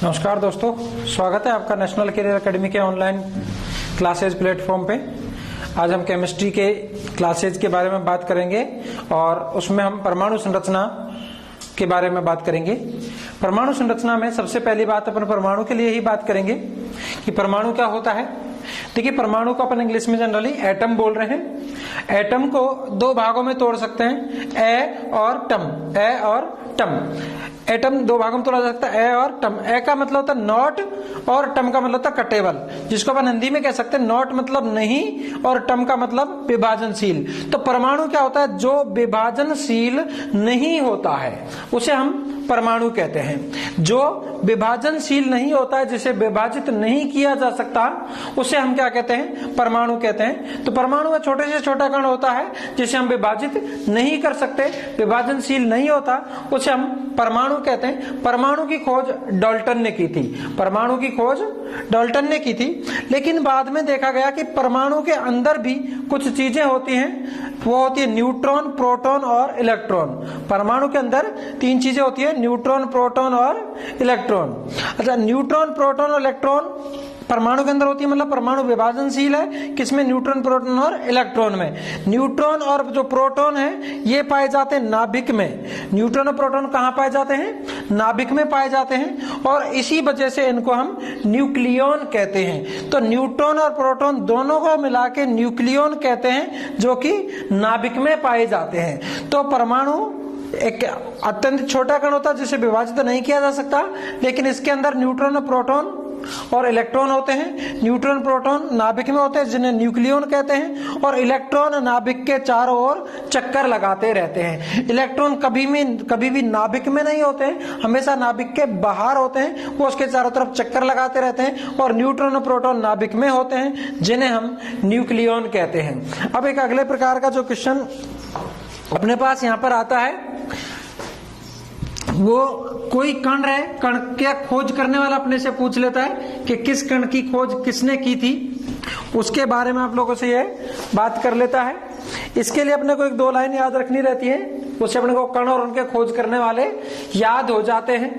नमस्कार दोस्तों, स्वागत है आपका नेशनल कैरियर एकेडमी के ऑनलाइन क्लासेज प्लेटफॉर्म पे। आज हम केमिस्ट्री के क्लासेज के बारे में बात करेंगे और उसमें हम परमाणु संरचना के बारे में बात करेंगे। परमाणु संरचना में सबसे पहली बात अपन परमाणु के लिए ही बात करेंगे कि परमाणु क्या होता है। देखिए, परमाणु को अपन इंग्लिश में जनरली एटम बोल रहे हैं। एटम को दो भागों में तोड़ सकते हैं, ए और टम। ए और टम, एटम दो भागों में तोड़ा जा सकता है, ए और टम। ए का मतलब होता है नॉट और टम का मतलब होता है कटेबल, जिसको अपन हिंदी में कह सकते हैं नॉट मतलब नहीं और टम का मतलब विभाजनशील। तो परमाणु क्या होता है? जो विभाजनशील नहीं होता है उसे हम परमाणु कहते हैं। जो विभाजनशील नहीं होता है, जिसे विभाजित नहीं किया जा सकता, उसे हम क्या कहते हैं? परमाणु कहते हैं। तो परमाणु में छोटे से छोटा कण होता है जिसे हम विभाजित नहीं कर सकते, विभाजनशील नहीं होता, उसे हम परमाणु कहते हैं। परमाणु की खोज डाल्टन ने की थी। परमाणु की खोज डाल्टन ने की थी, लेकिन बाद में देखा गया कि परमाणु के अंदर भी कुछ चीजें होती हैं। वो होती है न्यूट्रॉन, प्रोटॉन और इलेक्ट्रॉन। परमाणु के अंदर तीन चीजें होती है, न्यूट्रॉन, प्रोटॉन और इलेक्ट्रॉन। अच्छा, न्यूट्रॉन, प्रोटॉन और इलेक्ट्रॉन परमाणु के अंदर होती है, मतलब परमाणु विभाजनशील है। किसमें? न्यूट्रॉन, प्रोटॉन और इलेक्ट्रॉन में। न्यूट्रॉन और जो प्रोटॉन है ये पाए जाते हैं नाभिक में। न्यूट्रॉन और प्रोटॉन कहाँ पाए जाते हैं? नाभिक में पाए जाते हैं, और इसी वजह से इनको हम न्यूक्लियॉन कहते हैं। तो न्यूट्रॉन और प्रोटॉन दोनों को मिला के न्यूक्लियॉन कहते हैं, जो कि नाभिक में पाए जाते हैं। तो परमाणु एक अत्यंत छोटा कण होता है जिसे विभाजित नहीं किया जा सकता, लेकिन इसके अंदर न्यूट्रॉन, प्रोटॉन और इलेक्ट्रॉन होते हैं। न्यूट्रॉन, प्रोटॉन नाभिक में होते हैं जिन्हें न्यूक्लियॉन कहते हैं, और इलेक्ट्रॉन नाभिक के चारों ओर चक्कर लगाते रहते हैं। इलेक्ट्रॉन कभी भी नाभिक में नहीं होते हैं, हमेशा नाभिक के बाहर होते हैं, वो उसके चारों तरफ चक्कर लगाते रहते हैं। और न्यूट्रॉन और प्रोटॉन नाभिक में होते हैं जिन्हें हम न्यूक्लियॉन कहते हैं। अब एक अगले प्रकार का जो क्वेश्चन अपने पास यहाँ पर आता है, वो कोई कण है, कण क्या खोज करने वाला अपने से पूछ लेता है कि किस कण की खोज किसने की थी, उसके बारे में आप लोगों से ये बात कर लेता है। इसके लिए अपने को एक दो लाइन याद रखनी रहती है, उससे अपने को कण और उनके खोज करने वाले याद हो जाते हैं।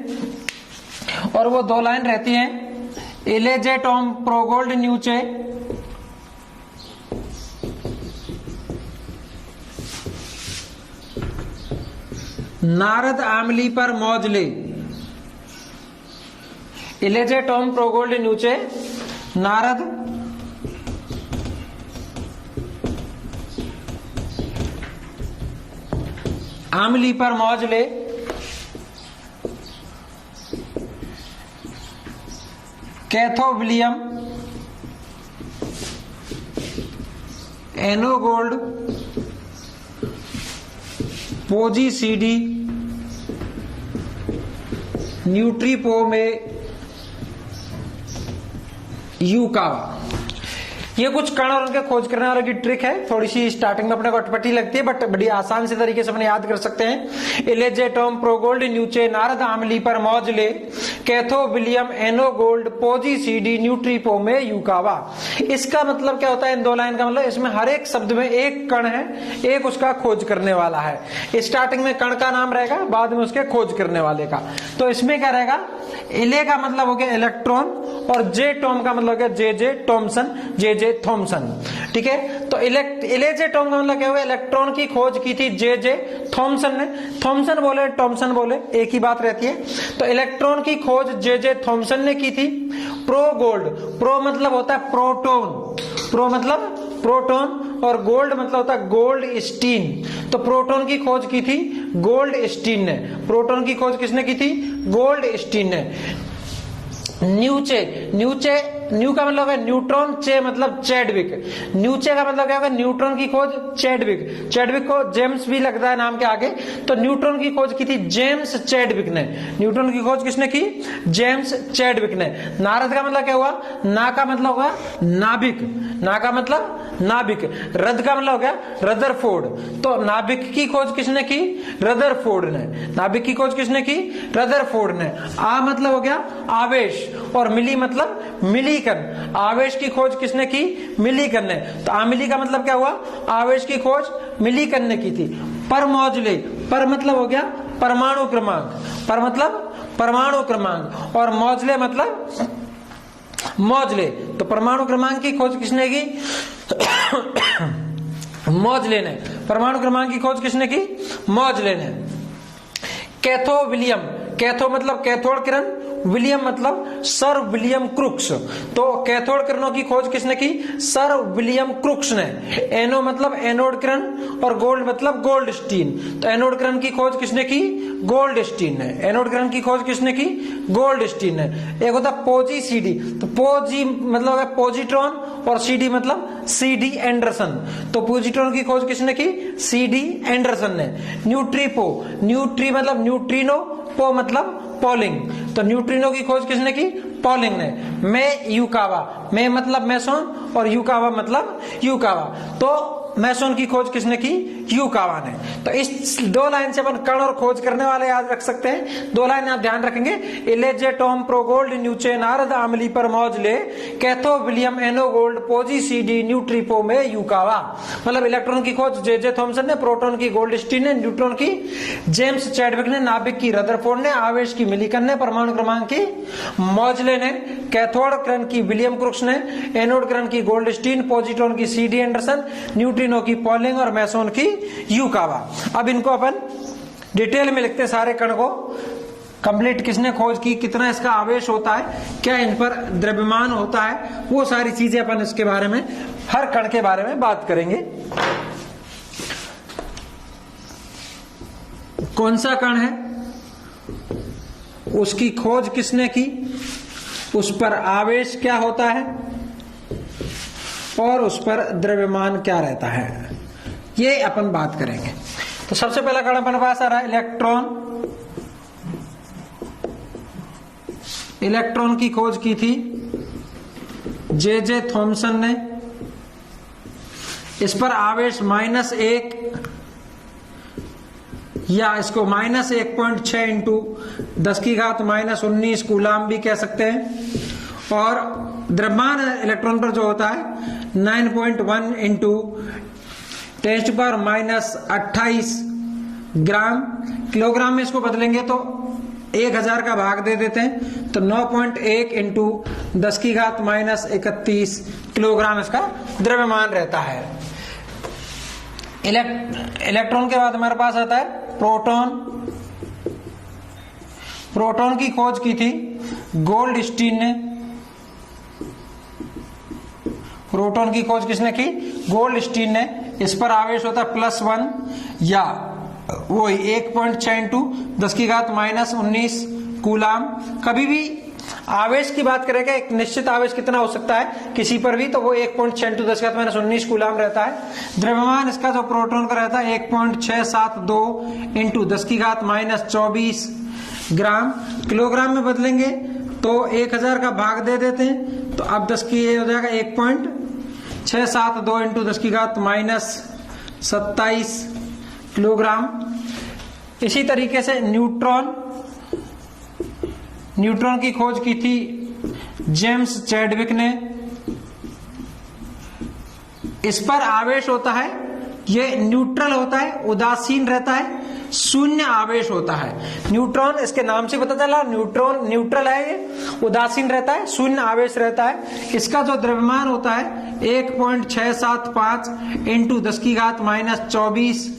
और वो दो लाइन रहती हैं, इलेजे टॉम प्रोगोल्ड न्यूचे, नारद आमली पर मौज ले। इलेजे टॉम प्रोगोल्ड न्यूचे, नारद आमली पर मौज ले। कैथो विलियम एनोगोल्ड पोजी सीडी न्यूट्रीपो में यूकावा। ये कुछ कण और उनके खोज करने वाले की ट्रिक है। थोड़ी सी स्टार्टिंग में अपने को अटपटी लगती है, बट बड़ी आसान से तरीके से अपने याद कर सकते हैं। इलेजे टॉम प्रोगोल्ड न्यूचे, नारद आमली पर मौज ले, कैथो विलियम एनोगोल्ड पोजी सीडी न्यूट्रीपो में यूकावा। इसका मतलब क्या होता है? इन दो लाइन का मतलब इसमें हर एक शब्द में एक कण है, एक उसका खोज करने वाला है। स्टार्टिंग में कण का नाम रहेगा, बाद में उसके खोज करने वाले का। तो इसमें क्या रहेगा? इले का मतलब हो गया इलेक्ट्रॉन, और जे टॉम का मतलब हो गया जे जे टॉमसन, जे जे थॉमसन। ठीक है, तो इलेजे टॉम का मतलब क्या हुआ? इलेक्ट्रॉन की खोज की थी जे जे थॉमसन ने। थॉमसन बोले टॉमसन बोले एक ही बात रहती है। तो इलेक्ट्रॉन की खोज जे जे थॉमसन ने की थी। प्रो गोल्ड, प्रो मतलब होता है प्रोटॉन, प्रो मतलब प्रोटॉन, और गोल्ड मतलब होता है गोल्ड स्टीन। तो प्रोटॉन की खोज की थी गोल्ड स्टीन ने। प्रोटॉन की खोज किसने की थी? गोल्ड स्टीन ने। न्यूचे, न्यूचे, न्यू का मतलब है न्यूट्रॉन, चे मतलब चैडविक। न्यूचे का मतलब क्या होगा? न्यूट्रॉन की खोज चैडविक। चैडविक को जेम्स भी लगता है नाम के आगे, तो न्यूट्रॉन की खोज की थी जेम्स चैडविक ने। न्यूट्रॉन की खोज किसने की? जेम्स चैडविक ने। नारद का मतलब क्या हुआ? ना का मतलब हुआ नाभिक, ना का मतलब नाभिक। रद का मतलब हो गया रदरफोर्ड। तो नाभिक की खोज किसने की? रदरफोर्ड ने। नाभिक की खोज किसने की? रदरफोर्ड ने। आ मतलब हो गया आवेश, और मिली मतलब मिलीकन। आवेश की खोज किसने की? मिलीकन ने। तो आमिली का मतलब क्या हुआ? आवेश की खोज मिलीकन ने की थी। पर मौजले, पर मतलब हो गया परमाणु क्रमांक, पर मतलब परमाणु क्रमांक, और मौजले मतलब मौजले। तो परमाणु क्रमांक की खोज किसने की? मौजले ने। परमाणु क्रमांक की खोज किसने की? मौजले ने। कैथो विलियम, कैथो मतलब कैथोड किरण, विलियम मतलब सर विलियम क्रुक्स। तो कैथोड किरणों की खोज किसने की? सर विलियम क्रुक्स ने। एनो मतलब एनोड किरण, और गोल्ड मतलब गोल्डस्टीन। तो एनोड किरण की खोज किसने की? गोल्डस्टीन ने। एनोड किरण की खोज किसने की? गोल्डस्टीन ने। एक होता पोजी सीडी, तो पोजी मतलब है पोजिट्रॉन, और सीडी मतलब सीडी एंडरसन। तो पोजिट्रॉन की खोज किसने की? सीडी एंडरसन ने। न्यूट्रीपो, न्यूट्री मतलब न्यूट्रिनो, पो मतलब पॉलिंग। तो न्यूट्रिनो की खोज किसने की? पॉलिंग ने। मैं यूकावा, मैं मतलब मेसोन, और यूकावा मतलब यूकावा। तो मेसोन की खोज किसने की? यूकावा ने। तो इस दो लाइन से अपन कण और खोज करने वाले याद रख सकते हैं। दो लाइन आप ध्यान रखेंगे, इलेजे टॉम प्रोगोल्ड न्यूचे नारद आमली पर मौजले कैथो विलियम एनो गोल्ड पोजी सीडी न्यूट्रीपो में यूकावा। मतलब इलेक्ट्रॉन की खोज जे थॉमसन ने, प्रोटॉन की गोल्डस्टीन ने, न्यूट्रॉन की जेम्स चैडविक ने, नाभिक की रदरफोर्ड ने, आवेश की मिलिकन ने, परमाणु क्रमांक की मौजले ने, कैथोड किरण की विलियम क्रुक्स ने, एनोड किरण की गोल्डस्टीन, पोजिट्रॉन की सीडी एंडरसन, न्यूट्रिनो की पॉलिंग, और मेसोन की यूकावा। अब इनको अपन डिटेल में लिखते हैं, सारे कण को कंप्लीट किसने खोज की, कितना इसका आवेश होता है, क्या इन पर द्रव्यमान होता है, वो सारी चीजें अपन इसके बारे में, हर कण के बारे में बात करेंगे। कौन सा कण है, उसकी खोज किसने की, उस पर आवेश क्या होता है, और उस पर द्रव्यमान क्या रहता है, ये अपन बात करेंगे। तो सबसे पहला कण अपने पास आ रहा है इलेक्ट्रॉन। इलेक्ट्रॉन की खोज की थी जे थॉमसन ने। इस पर आवेश -1 या इसको -1.6 इंटू 10⁻⁻19 कूलाम भी कह सकते हैं। और द्रव्यमान इलेक्ट्रॉन पर जो होता है 9.1 इंटू 10⁻28 ग्राम। किलोग्राम में इसको बदलेंगे तो 1000 का भाग दे देते हैं, तो 9.1 इंटू 10⁻31 किलोग्राम इसका द्रव्यमान रहता है। इलेक्ट्रॉन के बाद हमारे पास आता है प्रोटॉन। प्रोटॉन की खोज की थी गोल्डस्टीन ने। प्रोटॉन की खोज किसने की? गोल्डस्टीन ने। इस पर आवेश होता है +1 या वो 1.6 इंटू 10⁻19 कूलाम। कभी भी आवेश की बात करेगा, एक निश्चित आवेश कितना हो सकता है किसी पर भी, तो वो 1.6 इंटू 10⁻19 कूलाम रहता है। द्रव्यमान इसका जो प्रोटॉन का रहता है 1.672 इंटू 10⁻24 ग्राम। किलोग्राम में बदलेंगे तो 1000 का भाग दे देते हैं, तो अब 10 की ये हो जाएगा 1.672 इंटू 10⁻27 किलोग्राम। इसी तरीके से न्यूट्रॉन। न्यूट्रॉन की खोज की थी जेम्स चैडविक ने। इस पर आवेश होता है, ये न्यूट्रल होता है, उदासीन रहता है, शून्य आवेश होता है। न्यूट्रॉन इसके नाम से पता चला, न्यूट्रॉन न्यूट्रल है, ये उदासीन रहता है, शून्य आवेश रहता है। इसका जो द्रव्यमान होता है 1.675 इंटू 10⁻24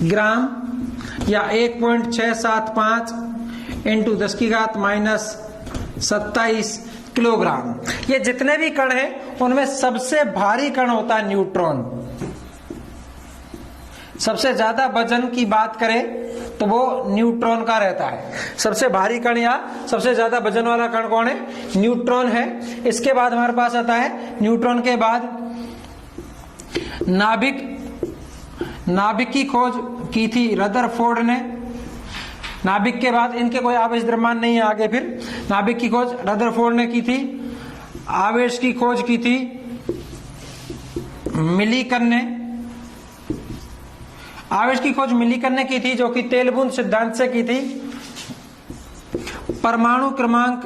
ग्राम या 1.675 इंटू 10⁻27 किलोग्राम। ये जितने भी कण हैं उनमें सबसे भारी कण होता है न्यूट्रॉन। सबसे ज्यादा वजन की बात करें तो वो न्यूट्रॉन का रहता है। सबसे भारी कण या सबसे ज्यादा वजन वाला कण कौन है? न्यूट्रॉन है। इसके बाद हमारे पास आता है न्यूट्रॉन के बाद नाभिक। नाभिक की खोज की थी रदरफोर्ड ने। नाभिक के बाद इनके कोई आवेश द्रव्यमान नहीं है आगे। फिर नाभिक की खोज रदरफोर्ड ने की थी। आवेश की खोज की थी मिलिकन ने। आवेश की खोज मिलिकन ने की थी, जो कि तेल बूंद सिद्धांत से की थी। परमाणु क्रमांक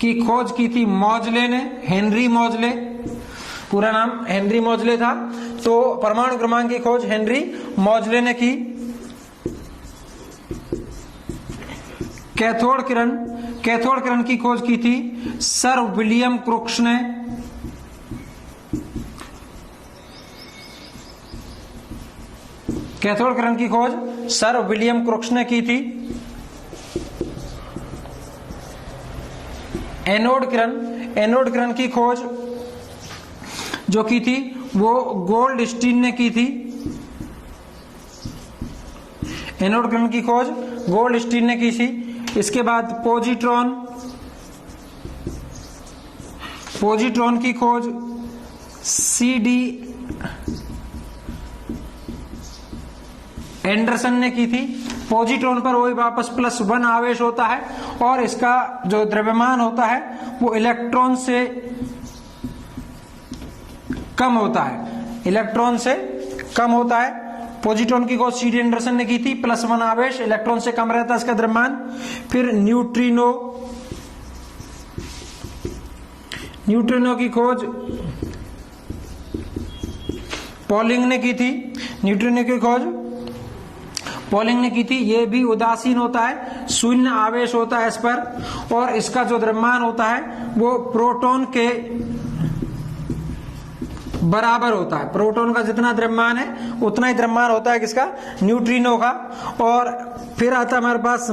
की खोज की थी मौजले ने, हेनरी मौजले। पूरा नाम हेनरी मौजले था, तो परमाणु क्रमांक की खोज हेनरी मौजले ने की। कैथोड किरण की खोज की थी सर विलियम क्रुक्स ने। कैथोड किरण की खोज सर विलियम क्रुक्स ने की थी। एनोड किरण की खोज जो की थी वो गोल्डस्टीन ने की थी। एनोड किरण की खोज गोल्डस्टीन ने की थी। इसके बाद पोजिट्रॉन की खोज CD एंडरसन ने की थी। पोजिट्रॉन पर वही वापस +1 आवेश होता है और इसका जो द्रव्यमान होता है वो इलेक्ट्रॉन से कम होता है। पोजिट्रॉन की खोज CD एंडरसन ने की थी। +1 आवेश, इलेक्ट्रॉन से कम रहता है इसका द्रव्यमान। फिर न्यूट्रिनो की खोज पॉलिंग ने की थी। ये भी उदासीन होता है, 0 आवेश होता है इस पर और इसका जो द्रव्यमान होता है वो प्रोटॉन के बराबर होता है। प्रोटॉन का जितना द्रव्यमान है उतना ही द्रव्यमान होता है किसका, न्यूट्रिनो का। और फिर आता है हमारे पास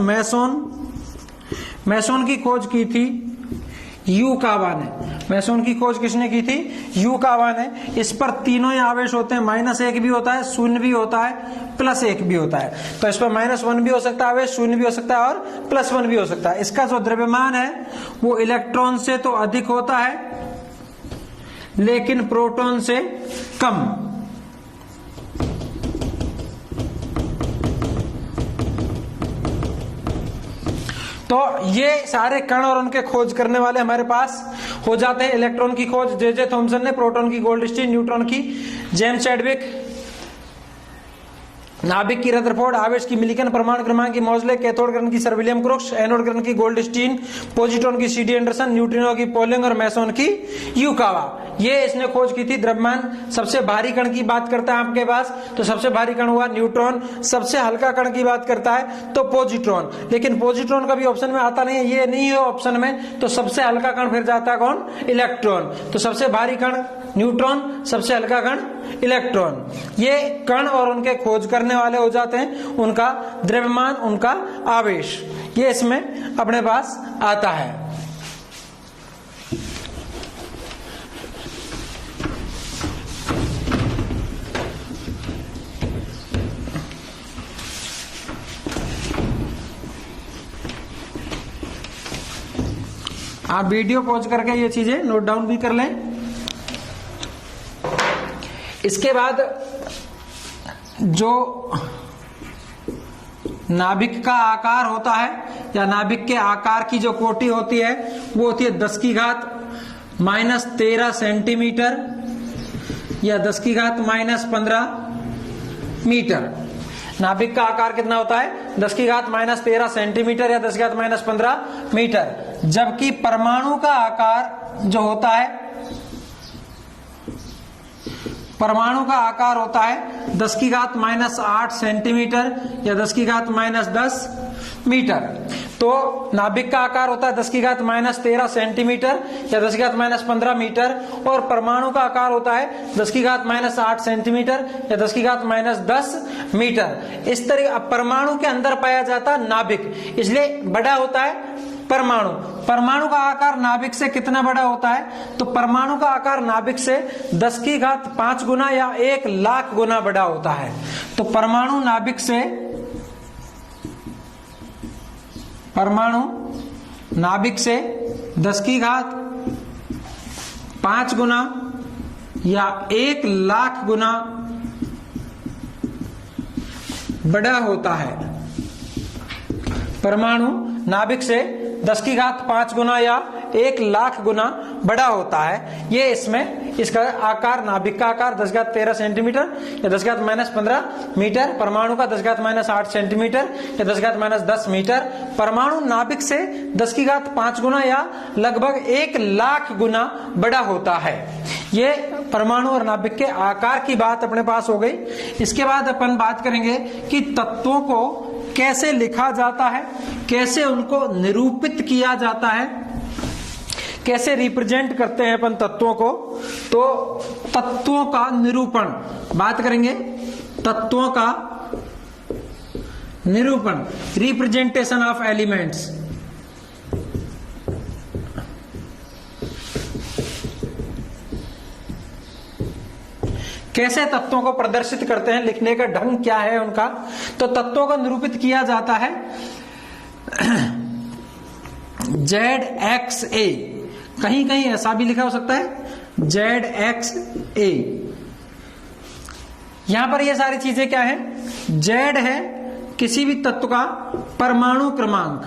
मैसोन की खोज की थी यूकावा ने। मैसोन की खोज किसने की थी, यूकावा ने। इस पर तीनों ही आवेश होते हैं, -1 भी होता है, 0 भी होता है, +1 भी होता है। तो इस पर -1 भी हो सकता है आवेश, 0 भी हो सकता है और +1 भी हो सकता है। इसका जो द्रव्यमान है वो इलेक्ट्रॉन से तो अधिक होता है लेकिन प्रोटॉन से कम। तो ये सारे कण और उनके खोज करने वाले हमारे पास हो जाते हैं। इलेक्ट्रॉन की खोज जे थॉमसन ने, प्रोटॉन की गोल्डस्टीन, न्यूट्रॉन की जेम्स चैडविक, नाभिक की रदरफोर्ड, आवेश की मिलिकन, परमाणु क्रमांक की मॉजले, कैथोड किरण की सर विलियम क्रुक्स, एनोड किरण की गोल्डस्टीन, पोजिट्रॉन की CD एंडरसन, न्यूट्रिनो की पॉलिंग और मैसोन की यूकावा। ये इसने खोज की थी। द्रव्यमान सबसे भारी कण की बात करता है आपके पास तो सबसे भारी कण हुआ न्यूट्रॉन। सबसे हल्का कण की बात करता है तो पोजिट्रॉन। लेकिन पोजिट्रॉन कभी ऑप्शन में आता नहीं है, ये नहीं है ऑप्शन में। तो सबसे हल्का कण फिर जाता है कौन, इलेक्ट्रॉन। तो सबसे भारी कण न्यूट्रॉन, सबसे हल्का कण इलेक्ट्रॉन। ये कण और उनके खोज करने वाले हो जाते हैं, उनका द्रव्यमान, उनका आवेश, ये इसमें अपने पास आता है। आप वीडियो पॉज करके ये चीजें नोट डाउन भी कर लें। इसके बाद जो नाभिक का आकार होता है या नाभिक के आकार की जो कोटि होती है वो होती है 10⁻13 सेंटीमीटर या 10⁻15 मीटर। नाभिक का आकार कितना होता है, 10⁻13 सेंटीमीटर या 10⁻15 मीटर। जबकि परमाणु का आकार जो होता है, परमाणु का आकार होता है 10⁻8 सेंटीमीटर या 10⁻10 मीटर। तो नाभिक का आकार होता है 10⁻13 सेंटीमीटर या 10⁻15 मीटर और परमाणु का आकार होता है 10⁻8 सेंटीमीटर या 10⁻10 मीटर। इस तरह परमाणु के अंदर पाया जाता है नाभिक, इसलिए बड़ा होता है परमाणु। परमाणु का आकार नाभिक से कितना बड़ा होता है, तो परमाणु का आकार नाभिक से 10⁵ गुना या 1,00,000 गुना बड़ा होता है। तो परमाणु नाभिक से 10⁵ गुना या 1,00,000 गुना बड़ा होता है। परमाणु नाभिक से 10⁵ गुना या 1,00,000 गुना बड़ा होता है। ये इसमें इसका आकार, नाभिक का आकार 10⁻13 सेंटीमीटर या 10⁻15 मीटर, परमाणु का 10⁻8 सेंटीमीटर या 10⁻10 मीटर। परमाणु नाभिक से 10⁵ गुना या लगभग 1,00,000 गुना बड़ा होता है। ये परमाणु और नाभिक के आकार की बात अपने पास हो गई। इसके बाद अपन बात करेंगे कि तत्वों को कैसे लिखा जाता है, कैसे उनको निरूपित किया जाता है, कैसे रिप्रेजेंट करते हैं अपन तत्वों को। तो तत्वों का निरूपण बात करेंगे, तत्वों का निरूपण, रिप्रेजेंटेशन ऑफ एलिमेंट्स। कैसे तत्वों को प्रदर्शित करते हैं, लिखने का ढंग क्या है उनका। तो तत्वों को निरूपित किया जाता है ZXA, कहीं कहीं ऐसा भी लिखा हो सकता है ZXA। यहां पर ये सारी चीजें क्या है, Z है किसी भी तत्व का परमाणु क्रमांक,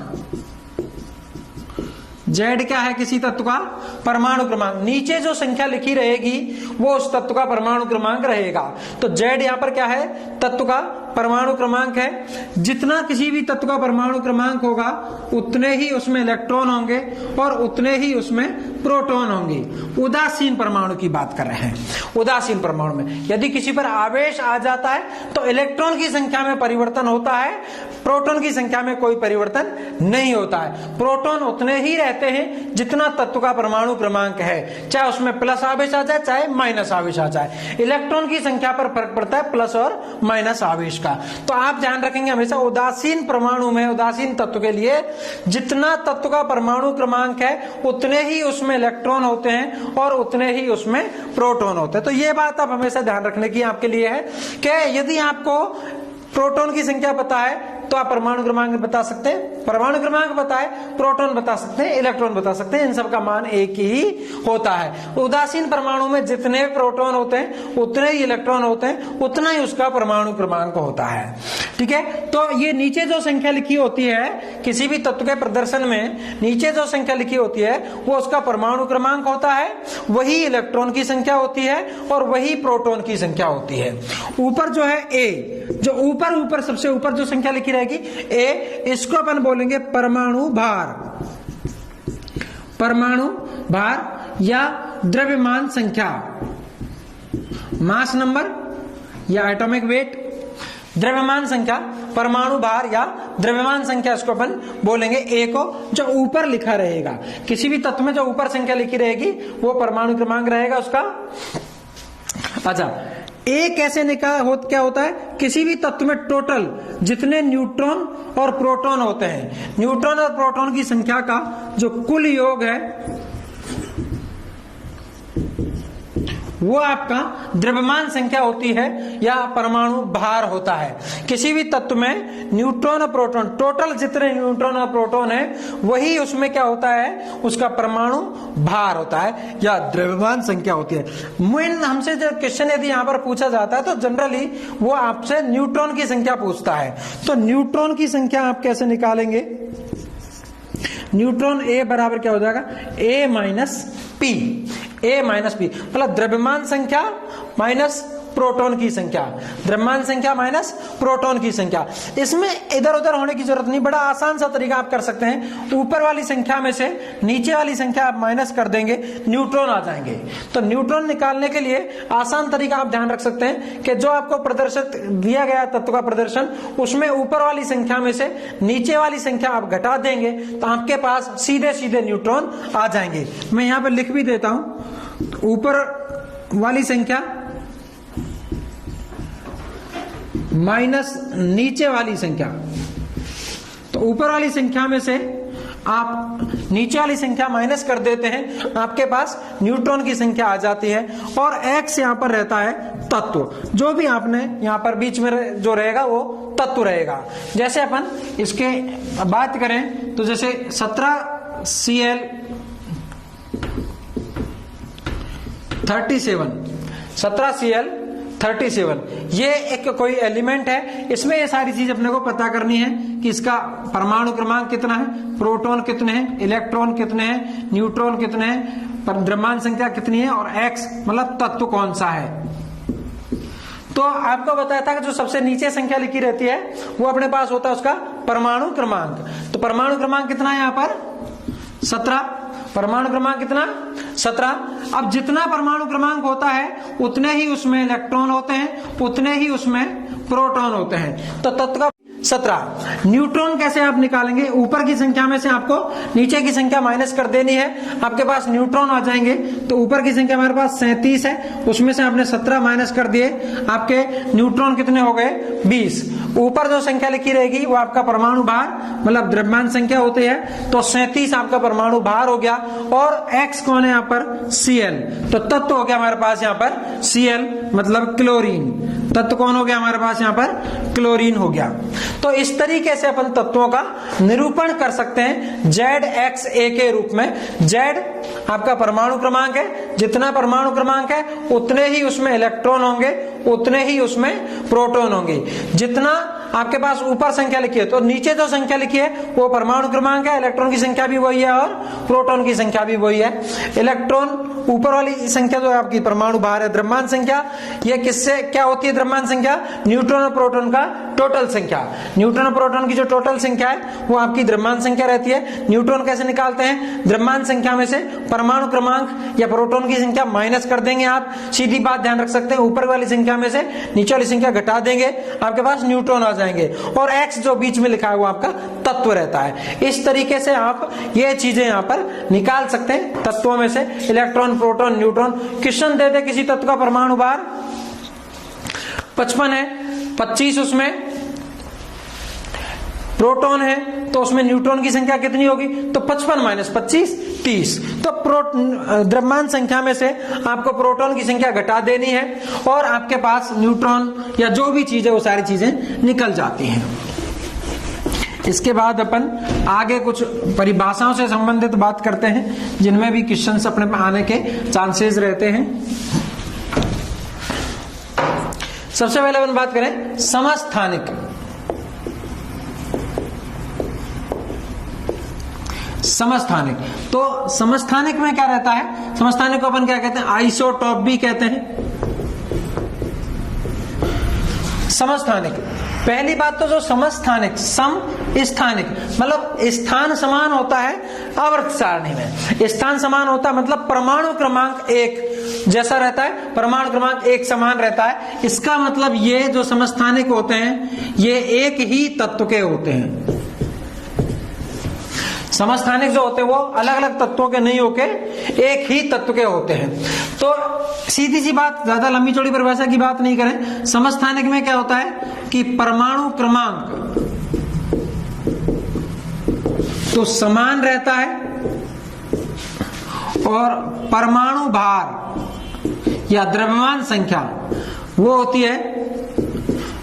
Z क्या है किसी तत्व का परमाणु क्रमांक। नीचे जो संख्या लिखी रहेगी वो उस तत्व का परमाणु क्रमांक रहेगा। तो Z यहां पर क्या है, तत्व का परमाणु क्रमांक है। जितना किसी भी तत्व का परमाणु क्रमांक होगा उतने ही उसमें इलेक्ट्रॉन होंगे और उतने ही उसमें प्रोटॉन होंगे। उदासीन परमाणु की बात कर रहे हैं। उदासीन परमाणु में यदि किसी पर आवेश आ जाता है तो इलेक्ट्रॉन की संख्या में परिवर्तन होता है, प्रोटॉन की संख्या में कोई परिवर्तन नहीं होता है। प्रोटॉन उतने ही रहते हैं जितना तत्व का परमाणु क्रमांक है, चाहे उसमें प्लस आवेश आ जाए चाहे माइनस आवेश आ जाए। इलेक्ट्रॉन की संख्या पर फर्क पड़ता है प्लस और माइनस आवेश का। तो आप ध्यान रखेंगे हमेशा उदासीन परमाणु में, उदासीन तत्व के लिए जितना तत्व का परमाणु क्रमांक है उतने ही उसमें इलेक्ट्रॉन होते हैं और उतने ही उसमें प्रोटॉन होते हैं। तो ये बात आप हमेशा ध्यान रखने की आपके लिए है कि यदि आपको प्रोटॉन की संख्या पता है तो आप परमाणु क्रमांक बता सकते हैं, परमाणु क्रमांक पता है, प्रोटॉन बता सकते हैं, इलेक्ट्रॉन बता सकते हैं। इन सब का मान एक ही होता है। उदासीन परमाणु में जितने प्रोटॉन होते हैं उतने ही इलेक्ट्रॉन होते हैं, उतना ही उसका परमाणु क्रमांक होता है। ठीक है, तो ये नीचे जो संख्या लिखी होती है किसी भी तत्व के प्रदर्शन में, नीचे जो संख्या लिखी होती है वो उसका परमाणु क्रमांक होता है, वही इलेक्ट्रॉन की संख्या होती है और वही प्रोटॉन की संख्या होती है। ऊपर जो है ए, जो ऊपर सबसे ऊपर जो संख्या लिखी रहेगी ए, इसको अपन बोलेंगे परमाणु भार, परमाणु भार या द्रव्यमान संख्या, मास नंबर या एटॉमिक वेट। द्रव्यमान संख्या, परमाणु भार या द्रव्यमान संख्या इसको अपन बोलेंगे ए को, जो ऊपर लिखा रहेगा। किसी भी तत्व में जो ऊपर संख्या लिखी रहेगी वो परमाणु क्रमांक रहेगा उसका। अच्छा, ए कैसे क्या होता है, किसी भी तत्व में टोटल जितने न्यूट्रॉन और प्रोटॉन होते हैं, न्यूट्रॉन और प्रोटॉन की संख्या का जो कुल योग है वो आपका द्रव्यमान संख्या होती है या परमाणु भार होता है। किसी भी तत्व में न्यूट्रॉन और प्रोटॉन, टोटल जितने न्यूट्रॉन और प्रोटॉन है वही उसमें क्या होता है, उसका परमाणु भार होता है या द्रव्यमान संख्या होती है। मेन हमसे जो क्वेश्चन यदि यहाँ पर पूछा जाता है तो जनरली वो आपसे न्यूट्रॉन की संख्या पूछता है। तो न्यूट्रॉन की संख्या आप कैसे निकालेंगे, न्यूट्रॉन ए बराबर क्या हो जाएगा, ए माइनस पी, ए माइनस पी, मतलब द्रव्यमान संख्या माइनस प्रोटॉन की संख्या, द्रव्यमान संख्या माइनस प्रोटॉन की संख्या। इसमें इधर उधर होने की जरूरत नहीं, बड़ा आसान सा तरीका आप कर सकते हैं। ऊपर वाली संख्या में से नीचे वाली संख्या आप माइनस कर देंगे, न्यूट्रॉन आ जाएंगे। तो न्यूट्रॉन निकालने के लिए आसान तरीका आप ध्यान रख सकते हैं कि जो आपको प्रदर्शित दिया गया तत्व का प्रदर्शन, उसमें ऊपर वाली संख्या में से नीचे वाली संख्या आप घटा देंगे तो आपके पास सीधे सीधे न्यूट्रॉन आ जाएंगे। मैं यहां पर लिख भी देता हूं, ऊपर वाली संख्या माइनस नीचे वाली संख्या। तो ऊपर वाली संख्या में से आप नीचे वाली संख्या माइनस कर देते हैं, आपके पास न्यूट्रॉन की संख्या आ जाती है। और x यहां पर रहता है तत्व, जो भी आपने यहां पर बीच में जो रहेगा वो तत्व रहेगा। जैसे अपन इसके बात करें तो जैसे 17Cl 37, 17Cl37 ये एक कोई एलिमेंट है। इसमें ये सारी चीज अपने को पता करनी है कि इसका परमाणु क्रमांक कितना है, प्रोटॉन कितने हैं, इलेक्ट्रॉन कितने हैं, न्यूट्रॉन कितने हैं, द्रव्यमान संख्या कितनी है और x मतलब तत्व कौन सा है। तो आपको बताया था कि जो सबसे नीचे संख्या लिखी रहती है वो अपने पास होता है उसका परमाणु क्रमांक। तो परमाणु क्रमांक कितना है यहाँ पर 17, परमाणु क्रमांक कितना 17। अब जितना परमाणु क्रमांक होता है उतने ही उसमें इलेक्ट्रॉन होते हैं, उतने ही उसमें प्रोटॉन होते हैं। तो तत्व का 17। न्यूट्रॉन कैसे आप निकालेंगे? ऊपर की संख्या में से आपको नीचे की संख्या माइनस कर देनी है, आपके पास न्यूट्रॉन आ जाएंगे। तो ऊपर की संख्या हमारे पास 37 है, उसमें से आपने 17 माइनस कर दिए, आपके न्यूट्रॉन कितने हो गए? 20। ऊपर जो संख्या लिखी रहेगी वो आपका परमाणु भार मतलब द्रव्यमान संख्या होती है, तो 37 आपका परमाणु भार हो गया। और x कौन है यहाँ पर? Cl। तो तत्व हो गया हमारे पास यहाँ पर Cl मतलब क्लोरीन। तत्व कौन हो गया हमारे पास यहाँ पर? क्लोरीन हो गया। तो इस तरीके से अपन तत्वों का निरूपण कर सकते हैं ZXA के रूप में। Z आपका परमाणु क्रमांक है, जितना परमाणु क्रमांक है उतने ही उसमें इलेक्ट्रॉन होंगे, उतने ही उसमें प्रोटॉन होंगे। जितना आपके पास ऊपर संख्या लिखी है तो नीचे जो संख्या लिखी है वो परमाणु क्रमांक है, इलेक्ट्रॉन की संख्या भी वही है और प्रोटॉन की संख्या भी वही है। इलेक्ट्रॉन ऊपर वाली संख्या जो है आपकी परमाणु भार है, द्रव्यमान संख्या, ये किससे क्या होती है? द्रव्यमान संख्या न्यूट्रॉन और प्रोटॉन का टोटल संख्या। न्यूट्रॉन और प्रोटॉन की जो टोटल संख्या है वो आपकी द्रव्यमान संख्या रहती है। न्यूट्रॉन कैसे निकालते हैं? द्रव्यमान संख्या में से परमाणु क्रमांक या प्रोटॉन की संख्या माइनस कर देंगे। आप सीधी बात ध्यान रख सकते हैं, ऊपर वाली संख्या में से नीचे वाली संख्या घटा देंगे, आपके पास न्यूट्रॉन आ जाएंगे। और x जो बीच में लिखा है वो आपका तत्व रहता है। इस तरीके से आप ये चीजें यहाँ पर निकाल सकते हैं तत्वों में से, इलेक्ट्रॉन, प्रोटॉन, न्यूट्रॉन। क्वेश्चन दे दे किसी तत्व का परमाणु भार 55 है, 25 उसमें प्रोटॉन है, तो उसमें न्यूट्रॉन की संख्या कितनी होगी? तो 55 माइनस 25 30। तो द्रव्यमान संख्या में से आपको प्रोटॉन की संख्या घटा देनी है और आपके पास न्यूट्रॉन या जो भी चीज है वो सारी चीजें निकल जाती हैं। इसके बाद अपन आगे कुछ परिभाषाओं से संबंधित बात करते हैं जिनमें भी क्वेश्चंस अपने में आने के चांसेस रहते हैं। सबसे पहले अपन बात करें समस्थानिक। समस्थानिक, तो समस्थानिक में क्या रहता है? समस्थानिक को अपन क्या कहते हैं? आइसोटॉप भी कहते हैं। समस्थानिक, पहली बात तो जो समस्थानिक, सम स्थानिक मतलब स्थान समान होता है आवर्त सारणी में। स्थान समान होता है मतलब परमाणु क्रमांक एक जैसा रहता है, परमाणु क्रमांक एक समान रहता है। इसका मतलब ये जो समस्थानिक होते हैं ये एक ही तत्व के होते हैं। समस्थानिक जो होते हैं वो अलग अलग तत्वों के नहीं होके एक ही तत्व के होते हैं। तो सीधी सी बात, ज्यादा लंबी चौड़ी परिभाषा की बात नहीं करें। समस्थानिक में क्या होता है कि परमाणु क्रमांक तो समान रहता है और परमाणु भार या द्रव्यमान संख्या वो होती है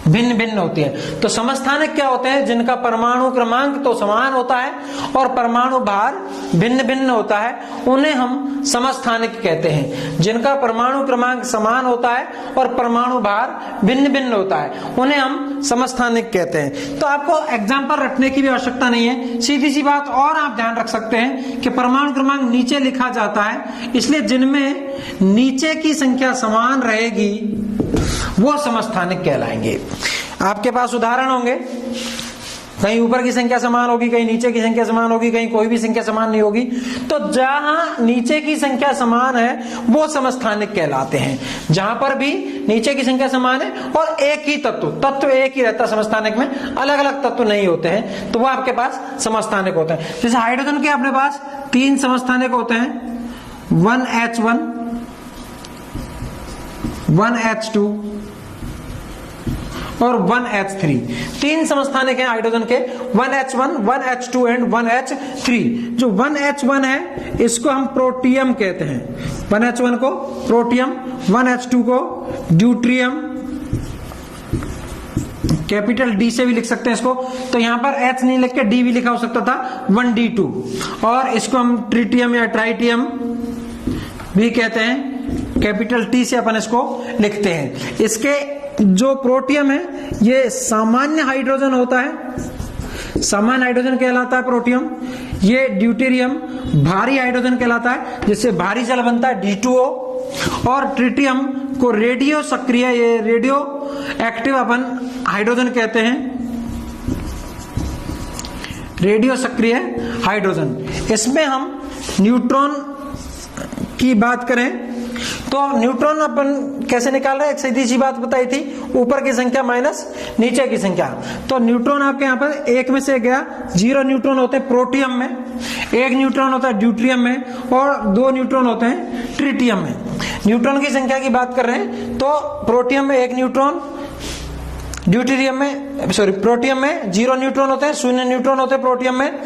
भिन्न भिन्न होती है। तो समस्थानिक क्या होते हैं? जिनका परमाणु क्रमांक तो समान होता है और परमाणु भार भिन्न भिन्न होता है, उन्हें हम समस्थानिक कहते हैं। जिनका परमाणु क्रमांक समान होता है और परमाणु भार भिन्न भिन्न होता है उन्हें हम समस्थानिक कहते हैं। तो आपको एग्जाम्पल रखने की भी आवश्यकता नहीं है, सीधी सी बात और आप ध्यान रख सकते हैं कि परमाणु क्रमांक नीचे लिखा जाता है, इसलिए जिनमें नीचे की संख्या समान रहेगी वो समस्थानिक कहलाएंगे। आपके पास उदाहरण होंगे, कहीं ऊपर की संख्या समान होगी, कहीं नीचे की संख्या समान होगी, कहीं कोई भी संख्या समान नहीं होगी। तो जहां नीचे की संख्या समान है वो समस्थानिक कहलाते हैं। जहां पर भी नीचे की संख्या समान है और एक ही तत्व एक ही रहता है समस्थानिक में, अलग अलग तत्व नहीं होते हैं, तो वो आपके पास समस्थानिक होते हैं। जैसे हाइड्रोजन के अपने पास 3 समस्थानिक होते हैं, 1H1, 1H2 और 1H3। 3 समस्थानिक हैं हाइड्रोजन के, 1H1, 1H2 एंड 1H3। जो 1H1 है इसको हम प्रोटियम कहते हैं। 1H1 को प्रोटियम, 1H2 को ड्यूट्रियम, कैपिटल डी से भी लिख सकते हैं इसको। तो यहां पर H नहीं लिख के D भी लिखा हो सकता था, 1D2। और इसको हम ट्रिटियम या ट्राइटियम भी कहते हैं, कैपिटल T से अपन इसको लिखते हैं। इसके जो प्रोटियम है ये सामान्य हाइड्रोजन होता है, सामान्य हाइड्रोजन कहलाता है प्रोटियम। ये ड्यूटेरियम भारी हाइड्रोजन कहलाता है, जिससे भारी जल बनता है D2O। और ट्रिटियम को रेडियो सक्रिय, ये रेडियो एक्टिव अपन हाइड्रोजन कहते हैं, रेडियो सक्रिय हाइड्रोजन। इसमें हम न्यूट्रॉन की बात करें तो न्यूट्रॉन अपन कैसे निकाल रहे हैं, एक सीधी सी बात बताई थी, ऊपर की संख्या माइनस नीचे की संख्या। तो न्यूट्रॉन आपके यहाँ पर एक में से गया, 0 न्यूट्रॉन होते हैं प्रोटियम में, 1 न्यूट्रॉन होता है ड्यूट्रियम में, और 2 न्यूट्रॉन होते हैं ट्रिटियम में। न्यूट्रॉन की संख्या की बात कर रहे हैं तो प्रोटियम में 1 न्यूट्रॉन, ड्यूटेरियम में प्रोटियम में 0 न्यूट्रॉन होते हैं, 0 न्यूट्रॉन होते हैं प्रोटियम में,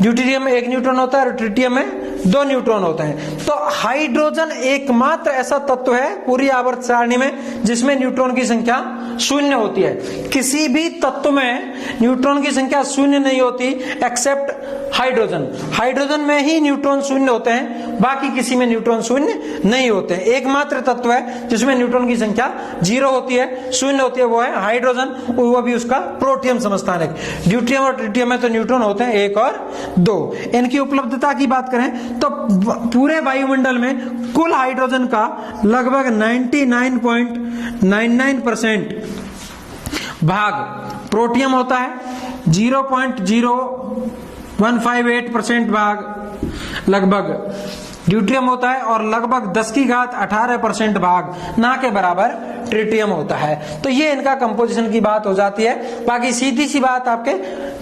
ड्यूटेरियम में 1 न्यूट्रॉन होता है और ट्रिटियम में 2 न्यूट्रॉन होते हैं। तो हाइड्रोजन एकमात्र ऐसा तत्व है पूरी आवर्त सारणी में जिसमें न्यूट्रॉन की संख्या 0 होती है। किसी भी तत्व में न्यूट्रॉन की संख्या 0 नहीं होती एक्सेप्ट हाइड्रोजन। हाइड्रोजन में ही न्यूट्रॉन 0 होते हैं, बाकी किसी में न्यूट्रॉन 0 नहीं होते हैं। एकमात्र तत्व है जिसमें न्यूट्रॉन की संख्या 0 होती है, 0 होती है, वो है हाइड्रोजन, वो भी उसका प्रोटियम समस्थानिक। ड्यूट्रियम और ट्रिटियम में तो न्यूट्रॉन होते हैं 1 और 2। इनकी उपलब्धता की बात करें तो पूरे वायुमंडल में कुल हाइड्रोजन का लगभग 99.99% भाग प्रोटियम होता है, 0.0158% भाग लगभग ड्यूट्रियम होता है, और लगभग 10⁻18% भाग ना के बराबर ट्रिटियम होता है। तो ये इनका कंपोजिशन की बात हो जाती है। बाकी सीधी सी बात, आपके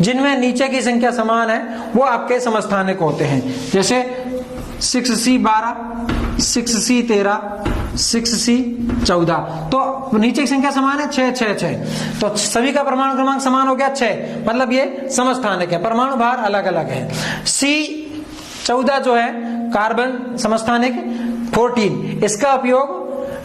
जिनमें नीचे की संख्या समान है वो आपके समस्थानिक होते हैं, जैसे 6C12, 6C13, 6C14। तो नीचे की संख्या समान है 6, 6, 6, तो सभी का परमाणु क्रमांक समान हो गया 6, मतलब ये समस्थानिक है, परमाणु भार अलग अलग है। C14 जो है कार्बन समस्थानिक 14, इसका उपयोग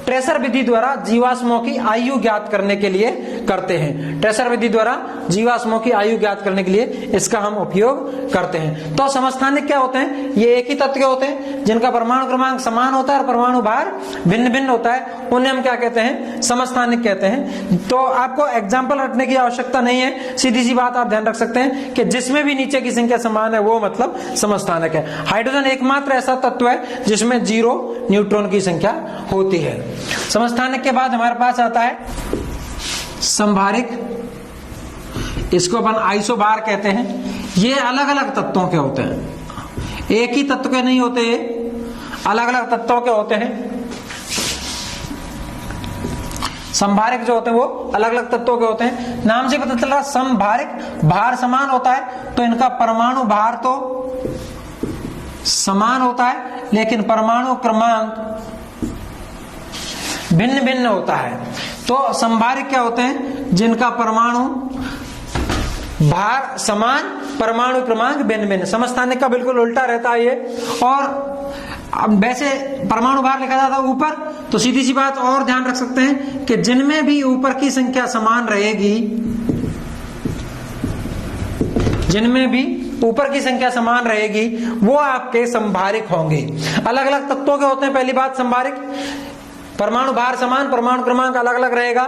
ट्रेसर विधि द्वारा जीवाश्मों की आयु ज्ञात करने के लिए करते हैं। ट्रेसर विधि द्वारा जीवाश्मों की आयु ज्ञात करने के लिए इसका हम उपयोग करते हैं। तो समस्थानिक क्या होते हैं, ये एक ही तत्व के होते हैं जिनका परमाणु क्रमांक समान होता है और परमाणु भार भिन्न भिन्न होता है, उन्हें हम क्या कहते हैं, समस्थानिक कहते हैं। तो आपको एग्जाम्पल रखने की आवश्यकता नहीं है, सीधी सी बात आप ध्यान रख सकते हैं कि जिसमें भी नीचे की संख्या समान है वो मतलब समस्थानिक है। हाइड्रोजन एकमात्र ऐसा तत्व है जिसमें 0 न्यूट्रॉन की संख्या होती है। समस्थानिक के बाद हमारे पास आता है संभारिक, इसको अपन आइसोबार कहते हैं। ये अलग अलग तत्वों के होते हैं, एक ही तत्व के नहीं होते, अलग अलग तत्वों के होते हैं। संभारिक जो होते हैं वो अलग अलग तत्वों के होते हैं। नाम से पता चल रहा, संभारिक भार समान होता है तो इनका परमाणु भार तो समान होता है, लेकिन परमाणु क्रमांक भिन्न भिन्न होता है। तो संभारिक क्या होते हैं, जिनका परमाणु भार समान, परमाणु क्रमांक भिन्न भिन्न। समस्थानिक का बिल्कुल उल्टा रहता है ये। और अब वैसे परमाणु भार लिखा जाता है ऊपर, तो सीधी सी बात और ध्यान रख सकते हैं कि जिनमें भी ऊपर की संख्या समान रहेगी, जिनमें भी ऊपर की संख्या समान रहेगी वो आपके संभारिक होंगे। अलग अलग तत्वों के होते हैं। पहली बात, संभारिक परमाणु भार समान, परमाणु क्रमांक अलग अलग रहेगा।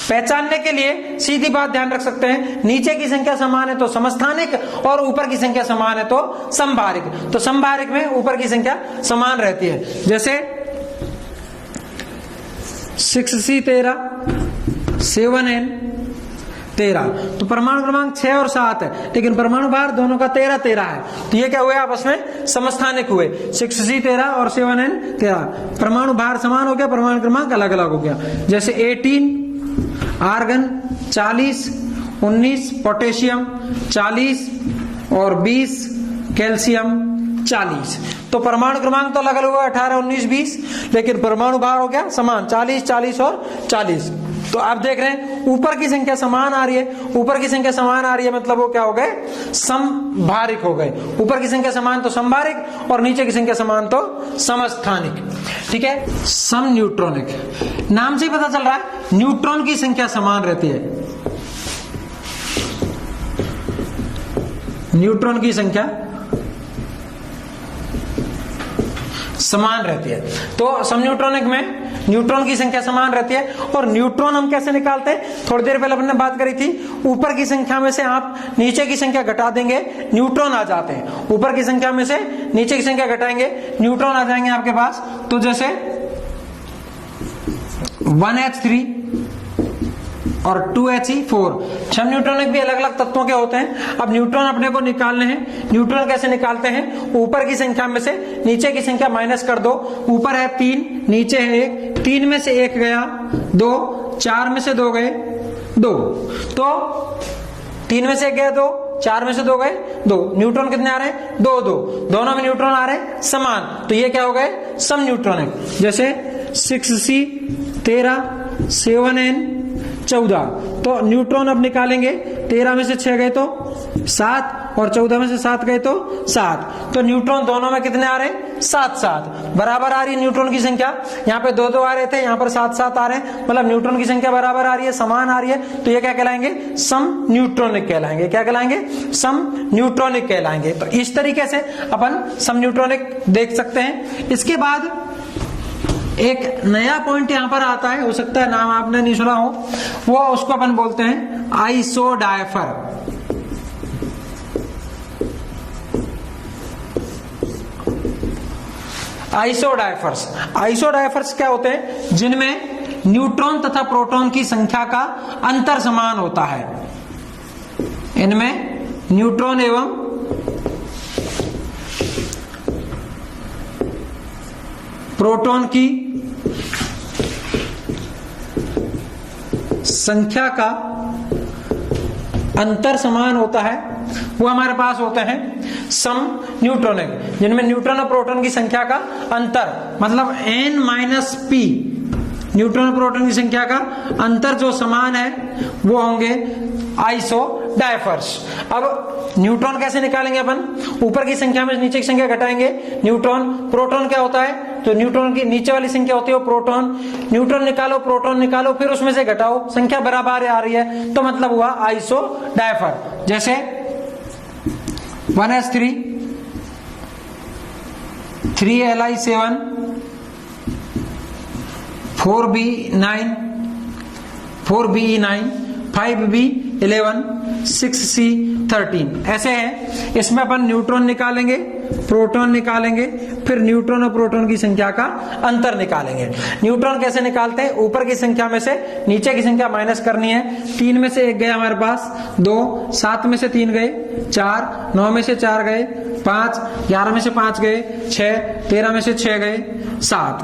पहचानने के लिए सीधी बात ध्यान रख सकते हैं, नीचे की संख्या समान है तो समस्थानिक और ऊपर की संख्या समान है तो संभारिक। तो संभारिक में ऊपर की संख्या समान रहती है, जैसे 6C13, 7N13। तो परमाणु क्रमांक 6 और 7 है, लेकिन परमाणु भार दोनों का 13 है। तो ये क्या हुए, आपस में समस्थानिक हुए। 6C13 और 7N13, परमाणु भार समान हो गया, परमाणु क्रमांक अलग अलग हो गया। जैसे 18 आर्गन 40, 19 पोटेशियम 40 और 20 कैल्शियम 40। तो परमाणु क्रमांक तो अलग अलग हुआ 18, 19, 20, लेकिन परमाणु भार हो गया समान 40, 40 और 40। तो आप देख रहे हैं ऊपर की संख्या समान आ रही है, ऊपर की संख्या समान आ रही है मतलब वो क्या हो गए, संभारिक हो गए। ऊपर की संख्या समान तो संभारिक और नीचे की संख्या समान तो समस्थानिक। ठीक है। सम न्यूट्रॉनिक, नाम से ही पता चल रहा है न्यूट्रॉन की संख्या समान रहती है, न्यूट्रॉन की संख्या समान रहती है। तो सम न्यूट्रॉनिक में न्यूट्रॉन की संख्या समान रहती है। और न्यूट्रॉन हम कैसे निकालते हैं, थोड़ी देर पहले हमने बात करी थी, ऊपर की संख्या में से आप नीचे की संख्या घटा देंगे, न्यूट्रॉन आ जाते हैं। ऊपर की संख्या में से नीचे की संख्या घटाएंगे, न्यूट्रॉन आ जाएंगे आपके पास। तो जैसे 1H3 और 2He4। सम न्यूट्रॉनिक भी अलग अलग तत्वों के होते हैं। अब न्यूट्रॉन अपने को निकालने हैं। न्यूट्रॉन कैसे निकालते हैं? ऊपर की संख्या में से नीचे की संख्या माइनस कर दो। ऊपर है 3, नीचे है 1, 3 में से 1 गया 2, 4 में से 2 गए 2, तो 3 में से 1 गया 2, 4 में से 2 गए 2। न्यूट्रॉन कितने आ रहे हैं? 2 2। दोनों में न्यूट्रॉन आ रहे हैं समान, तो ये क्या हो गए? सम न्यूट्रॉनिक। जैसे 6C 13, 7N 14। तो न्यूट्रॉन अब निकालेंगे। 13 में से 6 गए तो 7 और 14 में से 7 गए तो 7। तो न्यूट्रॉन दोनों में कितने आ रहे हैं? 7 7। बराबर आ रही है न्यूट्रॉन की संख्या। यहाँ पे 2 2 आ रहे थे, यहाँ पर 7 7 आ रहे हैं, मतलब न्यूट्रॉन की संख्या बराबर आ रही है, समान आ रही है। तो ये क्या कहलाएंगे? सम न्यूट्रॉनिक कहलाएंगे। क्या कहलाएंगे? सम न्यूट्रॉनिक कहलाएंगे। तो इस तरीके से अपन सम न्यूट्रॉनिक देख सकते हैं। इसके बाद एक नया पॉइंट यहां पर आता है, हो सकता है नाम आपने नहीं सुना हो, वो उसको अपन बोलते हैं आइसोडायफर। आइसोडायफर्स। आइसोडायफर्स क्या होते हैं? जिनमें न्यूट्रॉन तथा प्रोटॉन की संख्या का अंतर समान होता है। इनमें न्यूट्रॉन एवं प्रोटॉन की संख्या का अंतर समान होता है, वो हमारे पास होते हैं सम न्यूट्रॉनिक। जिनमें न्यूट्रॉन और प्रोटॉन की संख्या का अंतर, मतलब n-p न्यूट्रॉन और प्रोटॉन की संख्या का अंतर जो समान है वो होंगे आइसोडायफर्स। अब न्यूट्रॉन कैसे निकालेंगे अपन? ऊपर की संख्या में नीचे की संख्या घटाएंगे। न्यूट्रॉन, प्रोटॉन क्या होता है? तो न्यूट्रॉन की नीचे वाली संख्या होती है वो प्रोटॉन। न्यूट्रॉन निकालो, प्रोटॉन निकालो, फिर उसमें से घटाओ, संख्या बराबर आ रही है, तो मतलब हुआ आइसोडायफर। जैसे 1s3 3Li7 4B9 4Be9 5B11 6C13 ऐसे है। इसमें अपन न्यूट्रॉन निकालेंगे, प्रोटॉन निकालेंगे, फिर न्यूट्रॉन और प्रोटॉन की संख्या का अंतर निकालेंगे। न्यूट्रॉन कैसे निकालते हैं? ऊपर की संख्या में से नीचे की संख्या माइनस करनी है। 3 में से 1 गया हमारे पास 2, 7 में से 3 गए 4, 9 में से 4 गए 5, 11 में से 5 गए 6, 13 में से 6 गए 7।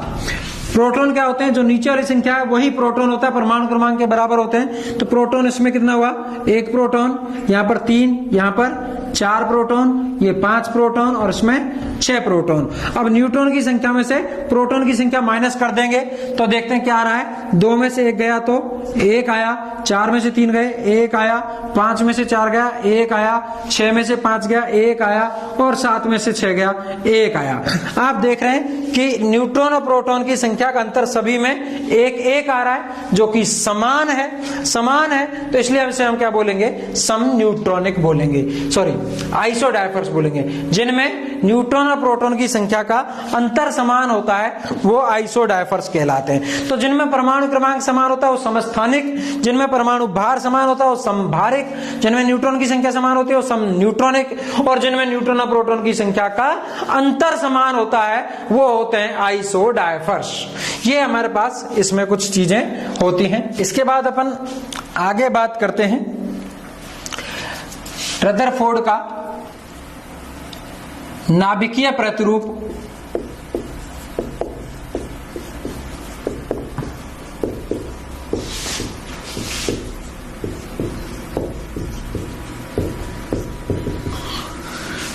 प्रोटॉन क्या होते हैं? जो नीचे वाली संख्या है वही प्रोटॉन होता है, परमाणु क्रमांक के बराबर होते हैं। तो प्रोटॉन इसमें कितना हुआ? 1 प्रोटॉन, यहाँ पर 3, यहाँ पर 4 प्रोटॉन, ये 5 प्रोटॉन और इसमें 6 प्रोटॉन। अब न्यूट्रॉन की संख्या में से प्रोटॉन की संख्या माइनस कर देंगे तो देखते हैं क्या आ रहा है। 2 में से 1 गया तो 1 आया, 4 में से 3 गए 1 आया, 5 में से 4 गया 1 आया, 6 में से 5 गया 1 आया और 7 में से 6 गया 1 आया। आप देख रहे हैं कि न्यूट्रॉन और प्रोटॉन की संख्या का अंतर सभी में 1 1 आ रहा है, जो कि समान है। तो इसलिए इसे हम क्या बोलेंगे? सम न्यूट्रॉनिक बोलेंगे, सॉरी आइसोडायफर्स बोलेंगे। जिनमें न्यूट्रॉन और प्रोटॉन की संख्या का अंतर समान होता है वो आइसोडायफर्स कहलाते हैं। तो जिनमें परमाणु क्रमांक समान होता है वो समस्थानिक, जिनमें परमाणु भार समान होता है वो समभारिक, जिनमें न्यूट्रॉन की संख्या समान होती है वो सम न्यूट्रॉनिक, और जिनमें न्यूट्रॉन और प्रोटॉन की संख्या का अंतर समान होता है वो होते हैं आइसोडायफर्स। ये हमारे पास इसमें कुछ चीजें होती हैं। इसके बाद अपन आगे बात करते हैं रदरफोर्ड का नाभिकीय प्रतिरूप।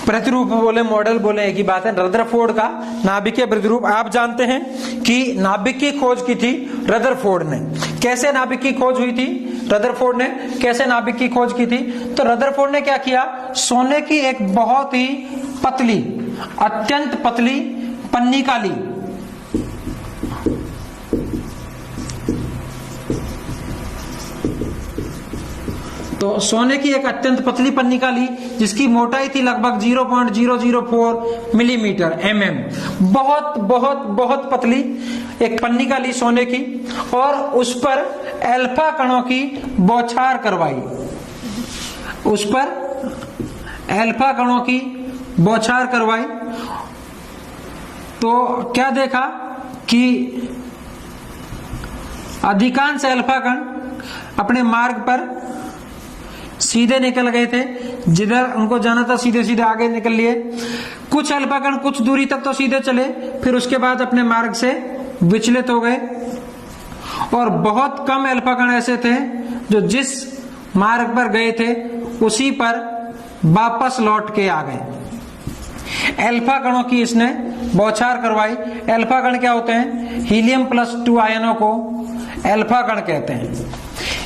प्रतिरूप बोले, मॉडल बोले, एक ही बात है। रदरफोर्ड का नाभिकीय प्रतिरूप। आप जानते हैं कि नाभिक की खोज की थी रदरफोर्ड ने। कैसे नाभिक की खोज हुई थी? रदरफोर्ड ने कैसे नाभिक की खोज की थी? तो रदरफोर्ड ने क्या किया? सोने की एक बहुत ही पतली, अत्यंत पतली पन्निका ली। तो सोने की एक अत्यंत पतली पन्निका ली जिसकी मोटाई थी लगभग 0.004 मिलीमीटर बहुत बहुत बहुत पतली एक पन्निका ली सोने की, और उस पर अल्फा कणों की बौछार करवाई। उस पर अल्फा कणों की बौछार करवाई तो क्या देखा कि अधिकांश अल्फा कण अपने मार्ग पर सीधे निकल गए थे, जिधर उनको जाना था सीधे सीधे आगे निकल लिए। कुछ अल्फा कण कुछ दूरी तक तो सीधे चले, फिर उसके बाद अपने मार्ग से विचलित हो गए, और बहुत कम अल्फा कण ऐसे थे जो जिस मार्ग पर गए थे उसी पर वापस लौट के आ गए। अल्फा कणों की इसने बौछार करवाई। अल्फा कण क्या होते हैं? हीलियम +2 आयनों को अल्फा कण कहते हैं।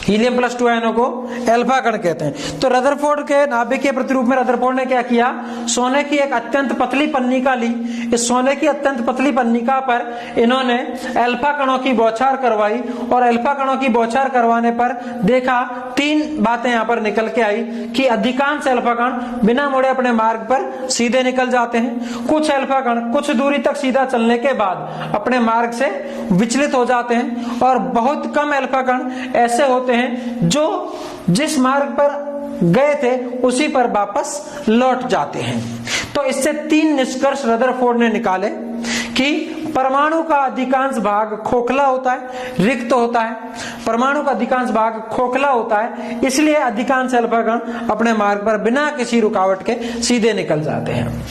हीलियम +2 आयनों को अल्फा कण कहते हैं। तो रदरफोर्ड के नाभिक के प्रतिरूप में रदरफोर्ड ने क्या किया? सोने की एक अत्यंत पतली पन्निका ली। इस सोने की अत्यंत पतली पन्निका पर इन्होंने अल्फा कणों की बौछार करवाई, और अल्फा कणों की बौछार करवाने पर देखा 3 बातें यहां पर निकल के आई कि अधिकांश अल्फा कण बिना मुड़े अपने मार्ग पर सीधे निकल जाते हैं। कुछ अल्फा कण कुछ दूरी तक सीधा चलने के बाद अपने मार्ग से विचलित हो जाते हैं, और बहुत कम अल्फा कण ऐसे होते हैं जो जिस मार्ग पर गए थे उसी पर वापस लौट जाते हैं। तो इससे 3 निष्कर्ष रदरफोर्ड ने निकाले कि परमाणु का अधिकांश भाग खोखला होता है, रिक्त होता है। परमाणु का अधिकांश भाग खोखला होता है, इसलिए अधिकांश अल्फा कण अपने मार्ग पर बिना किसी रुकावट के सीधे निकल जाते हैं।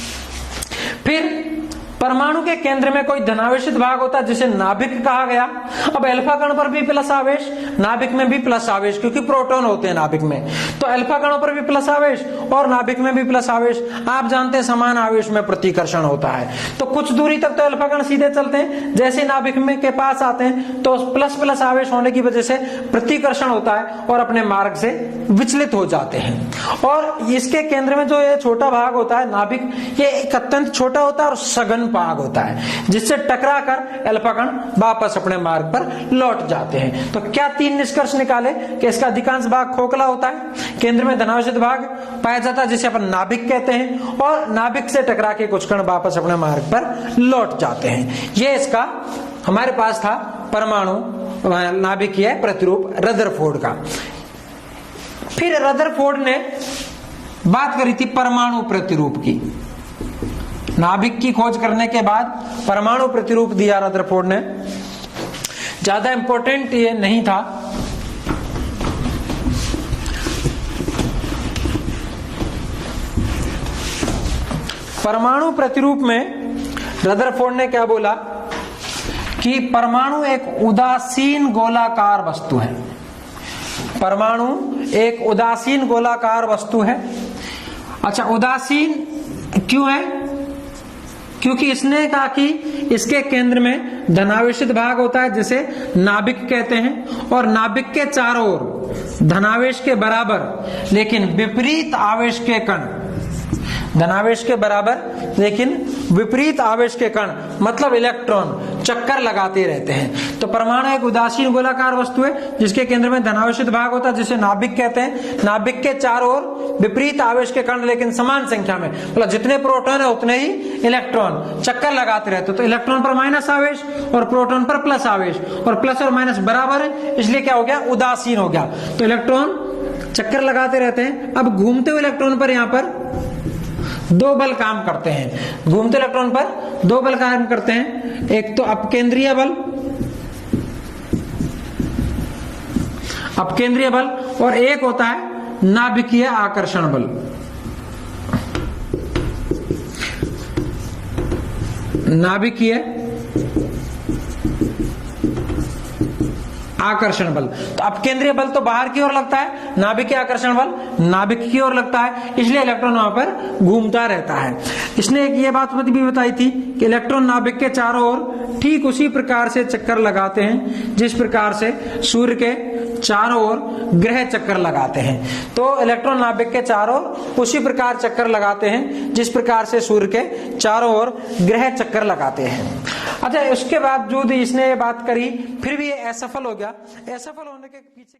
फिर परमाणु के केंद्र में कोई धनावेशित भाग होता है जिसे नाभिक कहा गया। अब अल्फा कण पर भी प्लस आवेश, नाभिक में भी प्लस आवेश, क्योंकि प्रोटॉन होते हैं नाभिक में, तो अल्फा कणों पर भी प्लस आवेश और नाभिक में भी प्लस आवेश। आप जानते हैं समान आवेश में प्रतिकर्षण होता है, तो कुछ दूरी तक तो अल्फा कण सीधे चलते हैं, जैसे नाभिक में के पास आते हैं तो प्लस प्लस आवेश होने की वजह से प्रतिकर्षण होता है और अपने मार्ग से विचलित हो जाते हैं। और इसके केंद्र में जो ये छोटा भाग होता है नाभिक, ये एक अत्यंत छोटा होता है और सघन भाग होता है, जिससे टकराकर अल्फा कण वापस अपने मार्ग पर लौट जाते हैं। तो क्या 3 निष्कर्ष निकाले कि इसका अधिकांश भाग खोखला होता है, केंद्र में धनावेशित भाग पाया जाता है जिसे अपन नाभिक कहते हैं, और नाभिक से टकरा के कुछ कण वापस अपने मार्ग पर लौट जाते हैं। ये इसका हमारे पास था परमाणु नाभिकीय प्रतिरूप रदरफोर्ड का। फिर रदरफोर्ड ने बात करी थी परमाणु प्रतिरूप की। नाभिक की खोज करने के बाद परमाणु प्रतिरूप दिया रदरफोर्ड ने। ज्यादा इंपॉर्टेंट ये नहीं था, परमाणु प्रतिरूप में रदरफोर्ड ने क्या बोला कि परमाणु एक उदासीन गोलाकार वस्तु है। परमाणु एक उदासीन गोलाकार वस्तु है। अच्छा, उदासीन क्यों है? क्योंकि इसने कहा कि इसके केंद्र में धनावेशित भाग होता है जिसे नाभिक कहते हैं, और नाभिक के चारों ओर धनावेश के बराबर लेकिन विपरीत आवेश के कण, धनावेश के बराबर लेकिन विपरीत आवेश के कण मतलब इलेक्ट्रॉन चक्कर लगाते रहते हैं। तो परमाणु एक उदासीन गोलाकार वस्तु है जिसके केंद्र में धनावेशित भाग होता है जिसे नाभिक कहते हैं। नाभिक के चारों ओर विपरीत आवेश के कण लेकिन समान संख्या में, मतलब जितने प्रोटॉन है उतने ही इलेक्ट्रॉन चक्कर लगाते रहते हैं। तो इलेक्ट्रॉन पर माइनस आवेश और प्रोटॉन पर प्लस आवेश, और प्लस और माइनस बराबर है, इसलिए क्या हो गया? उदासीन हो गया। तो इलेक्ट्रॉन चक्कर लगाते रहते हैं। अब घूमते हुए इलेक्ट्रॉन पर यहां पर 2 बल काम करते हैं। घूमते इलेक्ट्रॉन पर 2 बल काम करते हैं। एक तो अपकेंद्रीय बल, अपकेंद्रीय बल, और एक होता है नाभिकीय आकर्षण बल। नाभिकीय आकर्षण बल। तो अपकेंद्रीय बल तो बाहर की ओर लगता है, नाभिकीय आकर्षण बल नाभिक की ओर लगता है, इसलिए इलेक्ट्रॉन वहां पर घूमता रहता है। इसने एक ये बात भी बताई थी कि इलेक्ट्रॉन नाभिक के चारों ओर ठीक उसी प्रकार से चक्कर लगाते हैं जिस प्रकार से सूर्य के चारों ओर ग्रह चक्कर लगाते हैं। तो इलेक्ट्रॉन नाभिक के चारों ओर उसी प्रकार चक्कर लगाते हैं जिस प्रकार से सूर्य के चारों ओर ग्रह चक्कर लगाते हैं। अच्छा, उसके बावजूद इसने ये बात करी, फिर भी ये असफल हो गया। असफल होने के पीछे